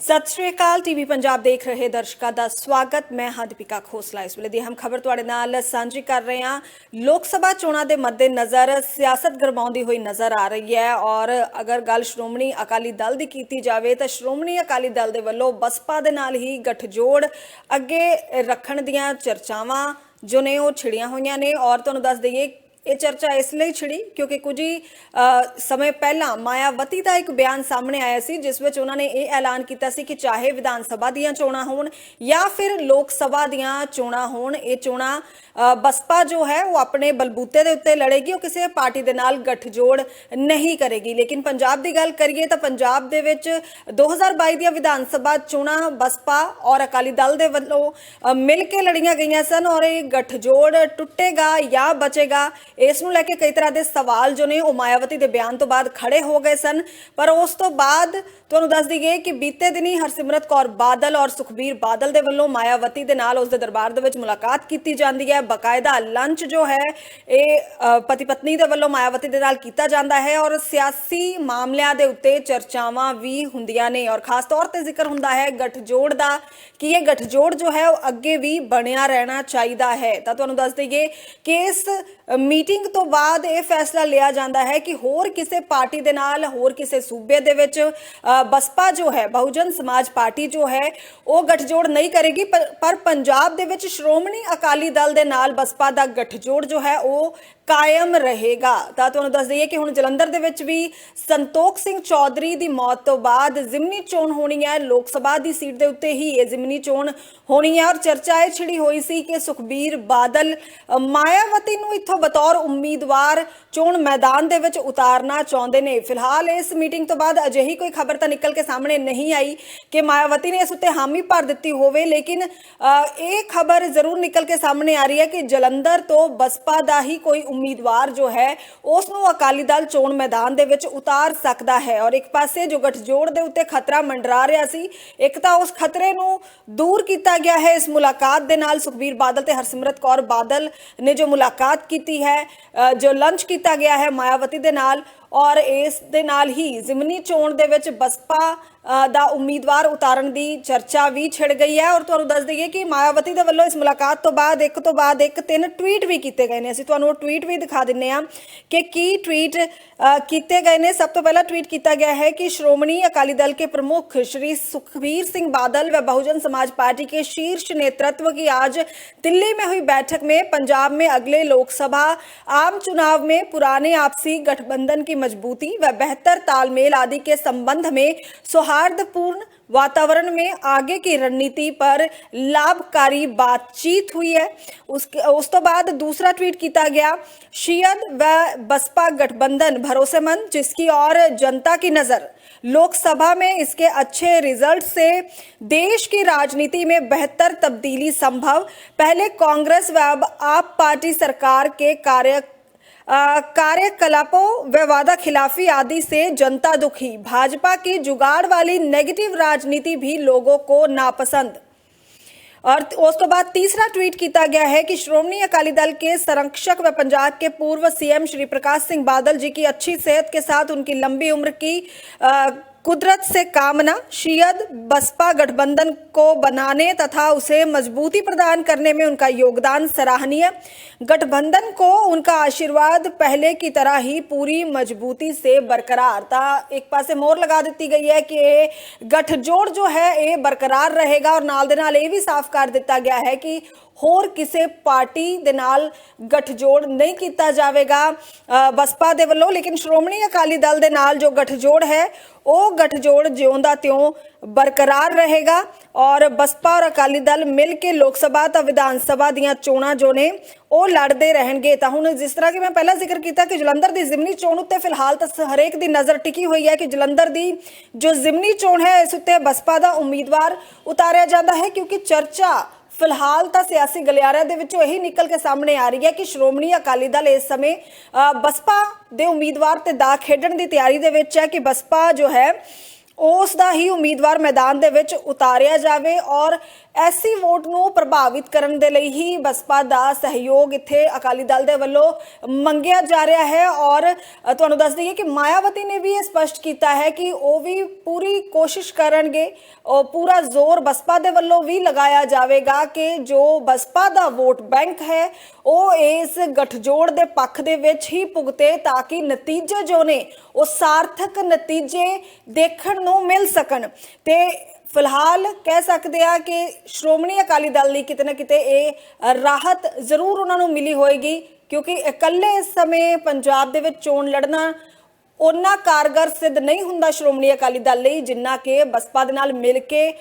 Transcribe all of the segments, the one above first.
सत श्री अकाल टीवी पंजाब देख रहे दर्शकों का स्वागत। मैं हाँ दीपिका खोसला। इस वे दी अहम खबर तुहाडे नाल सांझी कर रहे हैं। लोक सभा चोणां दे मद्देनज़र सियासत गरमाउंदी हुई नज़र आ रही है और अगर गल श्रोमणी अकाली दल की कीती जावे तो श्रोमणी अकाली दल दे वल्लों बसपा दे नाल ही गठजोड़ अगे रखण दीआं चर्चावां जो ने वो छिड़ियां होईयां ने। और तुहानूं दस दईए ये चर्चा इसलिए छिड़ी क्योंकि कुछ ही समय पहला मायावती का एक बयान सामने आया सी जिस विच उन्होंने ये ऐलान किया सी कि चाहे विधान सभा दीयां चोणां होण या फिर लोक सभा दीयां चोणां होण, ये चोणां बसपा जो है वो अपने बलबूते दे उत्ते लड़ेगी, वो किसी पार्टी दे नाल गठजोड़ नहीं करेगी। लेकिन पंजाब की गल करिए तो पंजाब दे विच 2022 दी विधान सभा चोणां बसपा और अकाली दल दे वल्लों मिल के लड़ियां गईयां सन और ये गठजोड़ टुटेगा या बचेगा इस नूं लैके कई तरह के सवाल जो ने मायावती के बयान तो बाद खड़े हो गए सन। पर उस तो बाद तुहानूं दस दईए कि बीते दिन ही हरसिमरत कौर बादल और सुखबीर बादल दे वल्लों मायावती दे नाल उसदे दरबार दे विच मुलाकात की जाती है। बकायदा लंच जो है ये पति पत्नी दे वल्लों मायावती दे नाल कीता जांदा है और सियासी मामलिਆਂ दे उत्ते चर्चावां भी हुंदियां ने और खास तौर ते जिक्र हुंदा है गठजोड़ दा कि ये गठजोड़ जो है वो अगे भी बनिया रहना चाहिदा है। तां तुहानूं दस दईए कि इस मीटिंग तो बाद ये फैसला लिया जाता है कि होर किसी पार्टी दे नाल होर किसी सूबे दे विच बसपा जो है बहुजन समाज पार्टी जो है वो गठजोड़ नहीं करेगी, पर पंजाब दे विच श्रोमणी अकाली दल दे नाल बसपा दा गठजोड़ जो है वो कायम रहेगा। तो तुहानूं दस दईए कि हुण जलंधर दे विच भी संतोख सिंह चौधरी की मौत तो बाद जिमनी चोण होनी है। लोक सभा की सीट के उत्ते ही ये जिमनी चोण होनी है और चर्चा ये छिड़ी हुई सी कि सुखबीर बादल मायावती नूं इत्थों बतौर उम्मीदवार चोण मैदान दे विच उतारना चाहुंदे ने। फिलहाल इस मीटिंग तो बाद अजिही कोई खबर तो निकल के सामने नहीं आई कि मायावती ने इस उत्ते हामी भर दित्ती होवे, लेकिन ये खबर जरूर निकल के सामने आ रही है कि जलंधर तो बसपा दा ही कोई उम्मीदवार जो है उसनूं अकाली दल चोण मैदान दे विच उतार सकदा है। और एक पासे जो गठजोड़ दे उत्ते खतरा मंडरा रहा सी, एक तां उस खतरे नूं दूर किया गया है इस मुलाकात दे नाल। सुखबीर बादल ते हरसिमरत कौर बादल ने जो मुलाकात की है, जो लंच किया गया है मायावती दे नाल और इस दे नाल ही जिमनी चोण दे विच बसपा दा उम्मीदवार उतारन की चर्चा भी छिड़ गई है। और तुहानूं दस दईए कि मायावती दे वल्लों इस मुलाकात तो बाद एक 3 ट्वीट भी किए गए हैं। असीं तुहानूं ट्वीट भी दिखा दिंने आ कि की ट्वीट किए गए हैं। सब तो पहला ट्वीट किया गया है कि श्रोमणी अकाली दल के प्रमुख श्री सुखबीर सिंह बादल व बहुजन समाज पार्टी के शीर्ष नेतृत्व की आज दिल्ली में हुई बैठक में पंजाब में अगले लोकसभा आम चुनाव में पुराने आपसी गठबंधन की मजबूती व बेहतर तालमेल आदि के संबंध में सौहार्दपूर्ण वातावरण में आगे की रणनीति पर लाभकारी बातचीत हुई है। उस तो बाद दूसरा ट्वीट किया गया, शियद व बसपा गठबंधन भरोसेमंद जिसकी और जनता की नजर लोकसभा में इसके अच्छे रिजल्ट से देश की राजनीति में बेहतर तब्दीली संभव। पहले कांग्रेस व अब आप पार्टी सरकार के कार्यकलापों व वादा खिलाफी आदि से जनता दुखी। भाजपा की जुगाड़ वाली नेगेटिव राजनीति भी लोगों को नापसंद। और उस तो बाद तीसरा ट्वीट किया गया है कि श्रोमणी अकाली दल के संरक्षक व पंजाब के पूर्व सीएम श्री प्रकाश सिंह बादल जी की अच्छी सेहत के साथ उनकी लंबी उम्र की कुदरत से कामना। शियद बसपा गठबंधन को बनाने तथा उसे मजबूती प्रदान करने में उनका योगदान सराहनीय। गठबंधन को उनका आशीर्वाद पहले की तरह ही पूरी मजबूती से बरकरार। ता एक पासे मोहर लगा दी गई है कि गठजोड़ जो है ये बरकरार रहेगा और नाल दे नाल ये भी साफ कर दिता गया है कि होर किसी पार्टी दे नाल गठजोड़ नहीं किया जाएगा बसपा दे वल्लों। लेकिन श्रोमणी अकाली दल दे नाल जो गठजोड़ है वो गठजोड़ ज्यों दा त्यों बरकरार रहेगा और बसपा और अकाली दल मिल के लोकसभा तो विधान सभा दीयां चोणां जो ने वो लड़ते रहणगे। तां हुण जिस तरह कि मैं पहला जिक्र किया कि जलंधर की जिमनी चोण उत्ते फिलहाल तो हरेक की नज़र टिकी हुई है कि जलंधर की जो जिमनी चोण है इस उत्ते बसपा का उम्मीदवार उतारिया जाता है, क्योंकि चर्चा फिलहाल तो सियासी गलियारे दे विचों यही निकल के सामने आ रही है कि श्रोमणी अकाली दल इस समय बसपा दे उम्मीदवार ते दा खेडण की तैयारी दे विच है कि बसपा जो है ਉਸ ਦਾ ਹੀ ਉਮੀਦਵਾਰ ਮੈਦਾਨ ਦੇ ਵਿੱਚ ਉਤਾਰਿਆ ਜਾਵੇ ਔਰ ਐਸੀ ਵੋਟ ਨੂੰ ਪ੍ਰਭਾਵਿਤ ਕਰਨ ਦੇ ਲਈ ਹੀ ਬਸਪਾ ਦਾ ਸਹਿਯੋਗ ਇੱਥੇ ਅਕਾਲੀ ਦਲ ਦੇ ਵੱਲੋਂ ਮੰਗਿਆ ਜਾ ਰਿਹਾ ਹੈ। ਔਰ ਤੁਹਾਨੂੰ ਦੱਸ ਦਈਏ ਕਿ ਮਾਇਆਵਤੀ ਨੇ ਵੀ ਇਹ ਸਪਸ਼ਟ ਕੀਤਾ ਹੈ ਕਿ ਉਹ ਵੀ ਪੂਰੀ ਕੋਸ਼ਿਸ਼ ਕਰਨਗੇ ਔਰ ਪੂਰਾ ਜ਼ੋਰ ਬਸਪਾ ਦੇ ਵੱਲੋਂ ਵੀ ਲਗਾਇਆ ਜਾਵੇਗਾ ਕਿ ਜੋ ਬਸਪਾ ਦਾ ਵੋਟ ਬੈਂਕ ਹੈ ਉਹ ਇਸ ਗਠਜੋੜ ਦੇ ਪੱਖ ਦੇ ਵਿੱਚ ਹੀ ਭੁਗਤੇ ਤਾਂ ਕਿ ਨਤੀਜੇ ਜੋ ਨੇ ਉਹ ਸਾਰਥਕ ਨਤੀਜੇ ਦੇਖਣ ਨੂੰ ਮਿਲ ਸਕਣ। ਤੇ ਫਿਲਹਾਲ ਕਹਿ ਸਕਦੇ ਆ ਕਿ ਸ਼੍ਰੋਮਣੀ ਅਕਾਲੀ ਦਲ ਲਈ ਕਿਤੇ ਨਾ ਕਿਤੇ ਇਹ ਰਾਹਤ ਜ਼ਰੂਰ ਉਹਨਾਂ ਨੂੰ ਮਿਲੀ ਹੋਏਗੀ ਕਿਉਂਕਿ ਇਕੱਲੇ ਇਸ ਸਮੇਂ ਪੰਜਾਬ ਦੇ ਵਿੱਚ ਚੋਣ ਲੜਨਾ ਉਹਨਾਂ ਕਾਰਗਰ ਸਿੱਧ ਨਹੀਂ ਹੁੰਦਾ ਸ਼੍ਰੋਮਣੀ ਅਕਾਲੀ ਦਲ ਲਈ ਜਿੰਨਾ ਕਿ ਬਸਪਾ ਦੇ ਨਾਲ ਮਿਲ ਕੇ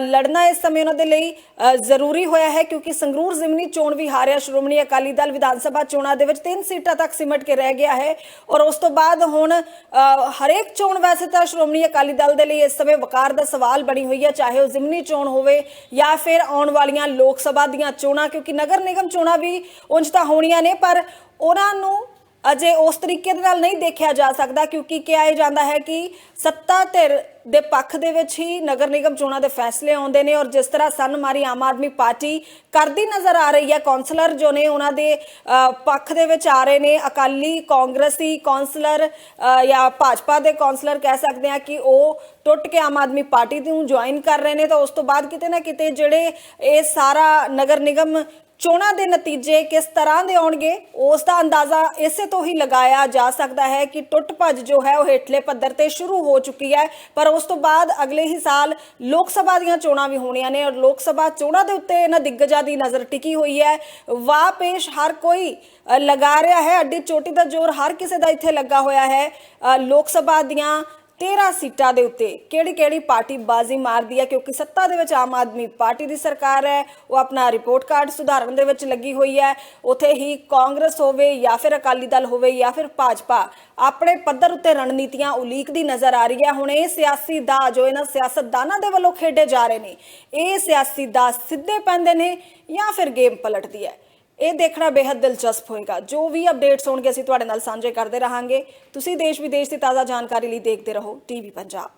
ਲੜਨਾ ਇਸ ਸਮੇਂ ਉਹਨਾਂ ਦੇ ਲਈ ਜ਼ਰੂਰੀ ਹੋਇਆ ਹੈ ਕਿਉਂਕਿ ਸੰਗਰੂਰ ਜ਼ਿਮਨੀ ਚੋਣ ਵੀ ਹਾਰਿਆ ਸ਼੍ਰੋਮਣੀ ਅਕਾਲੀ ਦਲ ਵਿਧਾਨ ਸਭਾ ਚੋਣਾਂ ਦੇ ਵਿੱਚ 3 ਸੀਟਾਂ ਤੱਕ ਸਿਮਟ ਕੇ ਰਹਿ ਗਿਆ ਹੈ ਔਰ ਉਸ ਤੋਂ ਬਾਅਦ ਹੁਣ ਹਰੇਕ ਚੋਣ ਵੈਸੇ ਤਾਂ ਸ਼੍ਰੋਮਣੀ ਅਕਾਲੀ ਦਲ ਦੇ ਲਈ ਇਸ ਸਮੇਂ ਵਕਾਰ ਦਾ ਸਵਾਲ ਬਣੀ ਹੋਈ ਹੈ ਚਾਹੇ ਉਹ ਜ਼ਿਮਨੀ ਚੋਣ ਹੋਵੇ ਜਾਂ ਫਿਰ ਆਉਣ ਵਾਲੀਆਂ ਲੋਕ ਸਭਾ ਦੀਆਂ ਚੋਣਾਂ ਕਿਉਂਕਿ ਨਗਰ ਨਿਗਮ ਚੋਣਾਂ ਵੀ ਉਂਝ ਤਾਂ ਹੋਣੀਆਂ ਨੇ ਪਰ ਉਹਨਾਂ ਨੂੰ ਅਜੇ ਉਸ ਤਰੀਕੇ ਦੇ ਨਾਲ ਨਹੀਂ ਦੇਖਿਆ ਜਾ ਸਕਦਾ ਕਿਉਂਕਿ ਕਿਹਾ ਜਾਂਦਾ ਹੈ ਕਿ ਸੱਤਾ ਧਿਰ ਦੇ ਪੱਖ ਦੇ ਵਿੱਚ ਹੀ ਨਗਰ ਨਿਗਮ ਚੋਣਾਂ ਦੇ ਫੈਸਲੇ ਆਉਂਦੇ ਨੇ ਔਰ ਜਿਸ ਤਰ੍ਹਾਂ ਸਨਮਾਰੀ ਆਮ ਆਦਮੀ ਪਾਰਟੀ ਕਰਦੀ ਨਜ਼ਰ ਆ ਰਹੀ ਹੈ ਕੌਂਸਲਰ ਜੋ ਨੇ ਉਹਨਾਂ ਦੇ ਪੱਖ ਦੇ ਵਿੱਚ ਆ ਰਹੇ ਨੇ ਅਕਾਲੀ ਕਾਂਗਰਸੀ ਕੌਂਸਲਰ ਜਾਂ ਭਾਜਪਾ ਦੇ ਕੌਂਸਲਰ ਕਹਿ ਸਕਦੇ ਆ ਕਿ ਉਹ ਟੁੱਟ ਕੇ ਆਮ ਆਦਮੀ ਪਾਰਟੀ ਨੂੰ ਜੁਆਇਨ ਕਰ ਰਹੇ ਨੇ ਤਾਂ ਉਸ ਤੋਂ ਬਾਅਦ ਕਿਤੇ ਨਾ ਕਿਤੇ ਜਿਹੜੇ ਇਹ ਸਾਰਾ ਨਗਰ ਨਿਗਮ ਚੋਣਾਂ ਦੇ ਨਤੀਜੇ ਕਿਸ ਤਰ੍ਹਾਂ ਦੇ ਆਉਣਗੇ ਉਸ ਦਾ ਅੰਦਾਜ਼ਾ ਇਸੇ ਤੋਂ ਹੀ ਲਗਾਇਆ ਜਾ ਸਕਦਾ ਹੈ ਕਿ ਟੁੱਟ ਭੱਜ ਜੋ ਹੈ ਉਹ ਹੇਠਲੇ ਪੱਧਰ ਤੇ ਸ਼ੁਰੂ ਹੋ ਚੁੱਕੀ ਹੈ ਪਰ ਉਸ ਤੋਂ ਬਾਅਦ ਅਗਲੇ ਹੀ ਸਾਲ ਲੋਕ ਸਭਾ ਦੀਆਂ ਚੋਣਾਂ ਵੀ ਹੋਣੀਆਂ ਨੇ ਔਰ ਲੋਕ ਸਭਾ ਚੋਣਾਂ ਦੇ ਉੱਤੇ ਇਹਨਾਂ ਦਿੱਗਜਾਂ ਦੀ ਨਜ਼ਰ ਟਿਕੀ ਹੋਈ ਹੈ ਵਾਹ ਪੇਸ਼ ਹਰ ਕੋਈ ਲਗਾ ਰਿਹਾ ਹੈ ਅੱਡੀ ਚੋਟੀ ਦਾ ਜ਼ੋਰ ਹਰ ਕਿਸੇ ਦਾ ਇੱਥੇ ਲੱਗਾ ਹੋਇਆ ਹੈ ਲੋਕ ਸਭਾ ਦੀਆਂ 13 ਸੀਟਾਂ ਦੇ ਉੱਤੇ ਕਿਹੜੀ ਪਾਰਟੀ ਬਾਜ਼ੀ ਮਾਰਦੀ ਹੈ ਕਿਉਂਕਿ ਸੱਤਾ ਦੇ ਵਿੱਚ ਆਮ ਆਦਮੀ ਪਾਰਟੀ ਦੀ ਸਰਕਾਰ ਹੈ ਉਹ ਆਪਣਾ ਰਿਪੋਰਟ ਕਾਰਡ ਸੁਧਾਰਨ ਦੇ ਵਿੱਚ ਲੱਗੀ ਹੋਈ ਹੈ ਉੱਥੇ ਹੀ ਕਾਂਗਰਸ ਹੋਵੇ ਜਾਂ ਫਿਰ ਅਕਾਲੀ ਦਲ ਹੋਵੇ ਜਾਂ ਫਿਰ ਭਾਜਪਾ ਆਪਣੇ ਪੱਧਰ ਉੱਤੇ ਰਣਨੀਤੀਆਂ ਉਲੀਕਦੀ ਨਜ਼ਰ ਆ ਰਹੀ ਹੈ ਹੁਣ ਇਹ ਸਿਆਸੀ ਦਾ ਜੋ ਇਹਨਾਂ ਸਿਆਸਤਦਾਨਾਂ ਦੇ ਵੱਲੋਂ ਖੇਡੇ ਜਾ ਰਹੇ ਨੇ ਇਹ ਸਿਆਸੀ ਦਾ ਸਿੱਧੇ ਪੈਂਦੇ ਨੇ ਜਾਂ ਫਿਰ ਗੇਮ ਪਲਟਦੀ ਹੈ ਇਹ ਦੇਖਣਾ ਬੇहद ਦਿਲਚਸਪ ਹੋਏਗਾ ਜੋ ਵੀ ਅਪਡੇਟਸ ਹੋਣਗੇ ਅਸੀਂ ਤੁਹਾਡੇ ਨਾਲ ਸਾਂਝੇ ਕਰਦੇ ਰਹਾਂਗੇ ਤੁਸੀਂ ਦੇਸ਼ ਵਿਦੇਸ਼ ਦੀ ਤਾਜ਼ਾ ਜਾਣਕਾਰੀ ਲਈ ਦੇਖਦੇ ਰਹੋ ਟੀਵੀ ਪੰਜਾਬ।